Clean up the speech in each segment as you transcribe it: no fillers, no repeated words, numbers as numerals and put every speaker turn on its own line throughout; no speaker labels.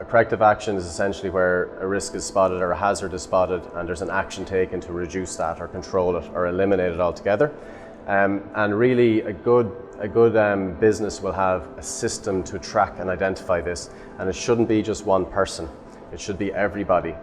corrective action is essentially where a risk is spotted or a hazard is spotted and there's an action taken to reduce that or control it or eliminate it altogether. And really a good business will have a system to track and identify this, and it shouldn't be just one person, it should be everybody.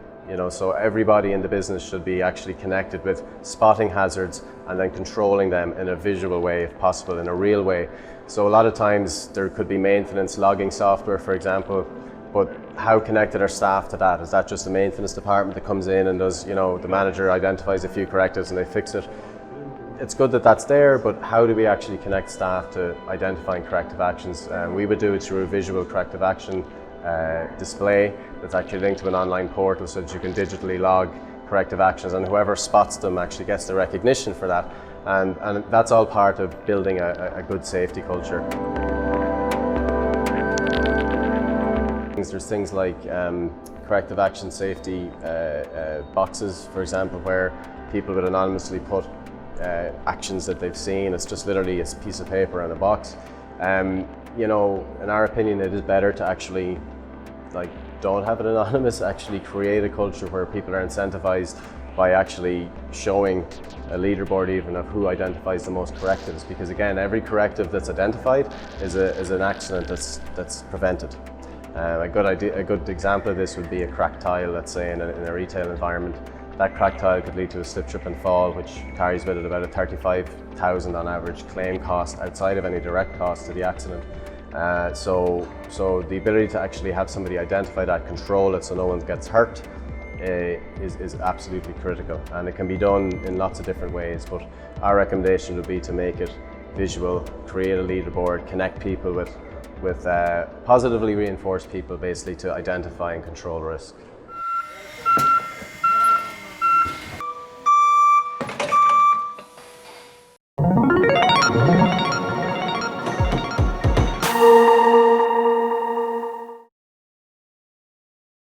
So everybody in the business should be actually connected with spotting hazards and then controlling them in a visual way, if possible, in a real way. So a lot of times there could be maintenance logging software, for example, but how connected are staff to that? Is that just a maintenance department that comes in and does, the manager identifies a few correctives and they fix it? It's good that that's there, but how do we actually connect staff to identifying corrective actions? We would do it through a visual corrective action display that's actually linked to an online portal so that you can digitally log corrective actions, and whoever spots them actually gets the recognition for that. And that's all part of building a good safety culture. There's things like corrective action safety boxes, for example, where people would anonymously put actions that they've seen. It's just literally a piece of paper and a box. In our opinion, it is better to actually don't have it anonymous, actually create a culture where people are incentivized by actually showing a leaderboard even of who identifies the most correctives, because again, every corrective that's identified is an accident that's prevented. A good example of this would be a cracked tile, let's say in a retail environment. That cracked tile could lead to a slip, trip and fall, which carries with it about a 35,000 on average claim cost outside of any direct cost to the accident. So the ability to actually have somebody identify that, control it so no one gets hurt is absolutely critical, and it can be done in lots of different ways, but our recommendation would be to make it visual, create a leaderboard, connect people with positively reinforce people basically to identify and control risk.